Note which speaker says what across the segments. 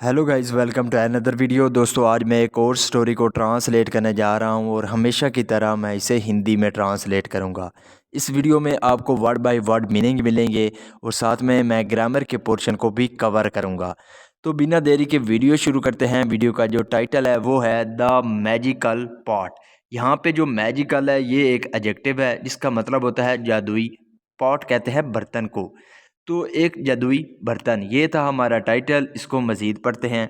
Speaker 1: Hello guys, welcome to another video. दोस्तों, आज मैं एक और स्टोरी को ट्रांसलेट करने जा रहा हूं और हमेशा की तरह मैं इसे हिंदी में ट्रांसलेट करूंगा। इस वीडियो में आपको वर्ड बाय वर्ड मीनिंग मिलेंगे और साथ में मैं ग्रामर के पोर्शन को भी कवर करूंगा। तो बिना देरी के वीडियो शुरू करते हैं। वीडियो का जो टाइटल है वो है द मैजिकल पॉट। यहाँ पे जो मैजिकल है ये एक एडजेक्टिव है जिसका मतलब होता है जादुई। पॉट कहते हैं बर्तन को। तो एक जादुई बर्तन, ये था हमारा टाइटल। इसको मज़ीद पढ़ते हैं।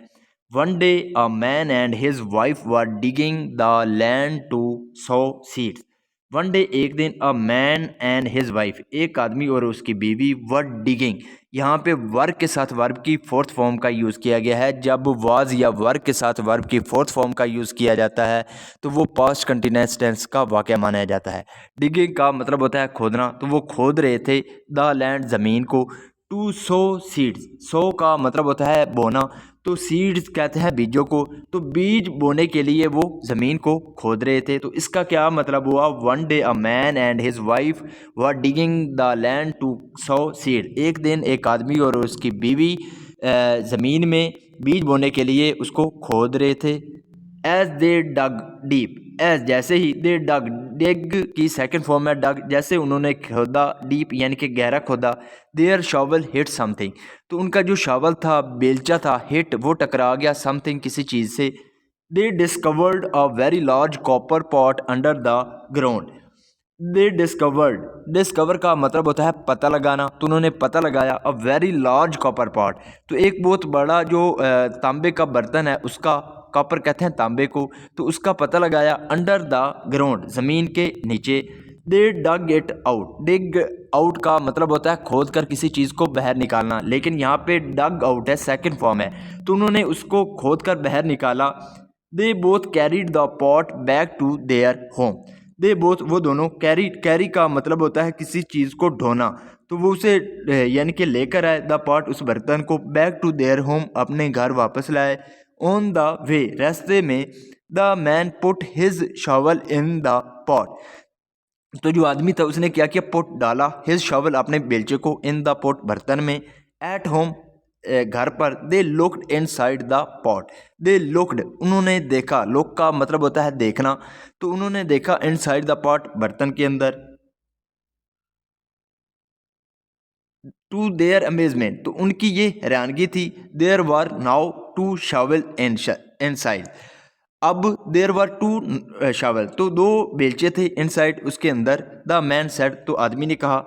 Speaker 1: One day a man and his wife were digging the land to sow seeds. One day एक दिन, a man and his wife एक आदमी और उसकी बीवी, वर डिगिंग। यहाँ पे वर्ब के साथ वर्ब की फोर्थ फॉर्म का यूज़ किया गया है। जब वाज या वर्ब के साथ वर्ब की फोर्थ फॉर्म का यूज़ किया जाता है तो वो पास्ट कंटिन्यूअस टेंस का वाक़या माना जाता है। डिगिंग का मतलब होता है खोदना, तो वो खोद रहे थे द लैंड ज़मीन को। टू सो सीड्स, सो का मतलब होता है बोना, तो सीड्स कहते हैं बीजों को। तो बीज बोने के लिए वो ज़मीन को खोद रहे थे। तो इसका क्या मतलब हुआ? One day a man and his wife were digging the land to sow seed. एक दिन एक आदमी और उसकी बीवी ज़मीन में बीज बोने के लिए उसको खोद रहे थे। As they dug deep, as जैसे ही, दे डग, डिग की सेकंड फॉर्म है डग, जैसे उन्होंने खोदा, डीप यानी कि गहरा खोदा। देयर शॉवल हिट समथिंग, तो उनका जो शॉवल था, बेलचा था, हिट वो टकरा गया समथिंग किसी चीज़ से। दे discovered a very large copper pot under the ground. They discovered, discover का मतलब होता है पता लगाना, तो उन्होंने पता लगाया a very large copper pot, तो एक बहुत बड़ा जो तांबे का बर्तन है उसका, कॉपर कहते हैं तांबे को, तो उसका पता लगाया अंडर द ग्राउंड, ज़मीन के नीचे। दे डग इट आउट, डिग आउट का मतलब होता है खोद कर किसी चीज़ को बाहर निकालना, लेकिन यहाँ पे डग आउट है, सेकंड फॉर्म है, तो उन्होंने उसको खोद कर बाहर निकाला। They both carried the pot back to their home. They both, वो दोनों, कैरी, कैरी का मतलब होता है किसी चीज़ को ढोना, तो वो उसे यानी कि लेकर आए, द पॉट उस बर्तन को, बैक टू देयर होम अपने घर वापस लाए। ऑन द वे, रास्ते में, the man put his shovel in the pot, तो जो आदमी था उसने क्या किया, पुट डाला, हिज शॉवल अपने बेलचे को, इन द पॉट बर्तन में। एट होम, घर पर। They looked inside the pot, they looked उन्होंने देखा, लुक का मतलब होता है देखना, तो उन्होंने देखा इनसाइड द पॉट बर्तन के अंदर। टू देयर अमेजमेंट, तो उनकी ये हैरानगी थी। There were now two shovel inside, अब देयर वर टू शॉवल, तो दो बेलचे थे इनसाइड उसके अंदर। द मैन सेड, तो आदमी ने कहा,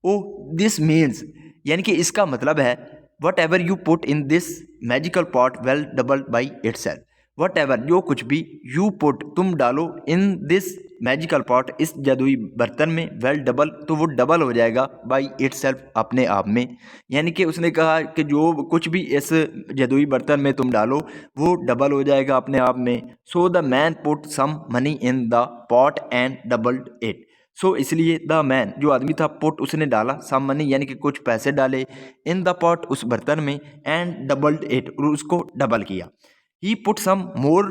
Speaker 1: ओ दिस मीन्स, यानी कि इसका मतलब है, what ever you put in this magical pot well doubled by it self. What ever, जो कुछ भी, यू पुट तुम डालो, इन दिस मैजिकल पॉट इस जादुई बर्तन में, वेल डबल, तो वो डबल हो जाएगा, बाई इट सेल्फ अपने आप में। यानी कि उसने कहा कि जो कुछ भी इस जादुई बर्तन में तुम डालो वो डबल हो जाएगा अपने आप में। So the man put some money in the pot and doubled it. So इसलिए द मैन, जो आदमी था, पुट उसने डाला, सम मनी यानी कि कुछ पैसे डाले, इन द पॉट उस बर्तन में, एंड डबल्ड इट और उसको डबल किया। ही put some more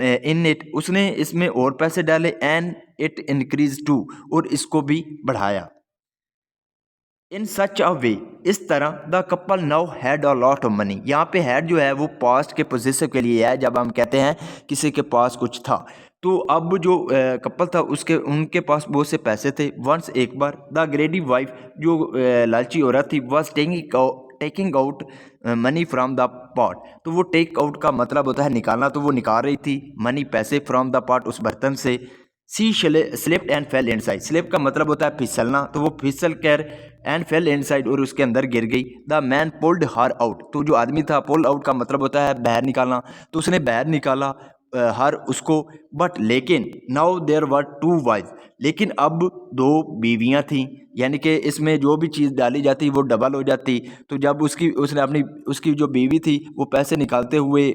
Speaker 1: in it, उसने इसमें और पैसे डाले, एंड इट इंक्रीज टू, और इसको भी बढ़ाया। इन सच अ वे, इस तरह, the couple now had a lot of money. यहाँ पे हैड जो है वो पास्ट के पोजेसिव के लिए है, जब हम कहते हैं किसी के पास कुछ था। तो अब जो कपल था उसके, उनके पास बहुत से पैसे थे। वंस, एक बार, द ग्रेडी वाइफ, जो लालची औरत थी, was taking out money from the pot, तो वो टेक आउट का मतलब होता है निकालना, तो वो निकाल रही थी मनी, पैसे, फ्रॉम द पॉट उस बर्तन से। She slipped and fell inside, slip का मतलब होता है फिसलना, तो वो फिसल कर, एंड फेल इनसाइड और उसके अंदर गिर गई। The man pulled her out, तो जो आदमी था, पुल आउट का मतलब होता है बाहर निकालना, तो उसने बाहर निकाला हर उसको। बट लेकिन, now there were two wife, लेकिन अब दो बीवियां थीं, यानी कि इसमें जो भी चीज़ डाली जाती वो डबल हो जाती। तो जब उसने अपनी, उसकी जो बीवी थी वो पैसे निकालते हुए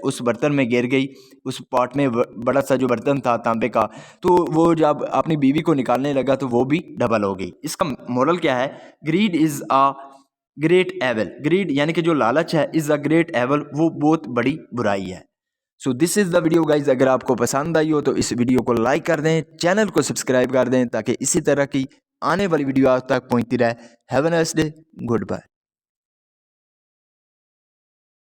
Speaker 1: उस बर्तन में गिर गई, उस पॉट में, बड़ा सा जो बर्तन था तांबे का, तो वो जब अपनी बीवी को निकालने लगा तो वो भी डबल हो गई। इसका मोरल क्या है? Greed is a great evil, greed यानी कि जो लालच है, इज़ अ ग्रेट एवल, वो बहुत बड़ी बुराई है। So this is the video guys. अगर आपको पसंद आई हो तो इस वीडियो को लाइक कर दें, चैनल को सब्सक्राइब कर दें, ताकि इसी तरह की आने वाली वीडियो आप तक पहुंचती रहे। Have a nice day, good bye.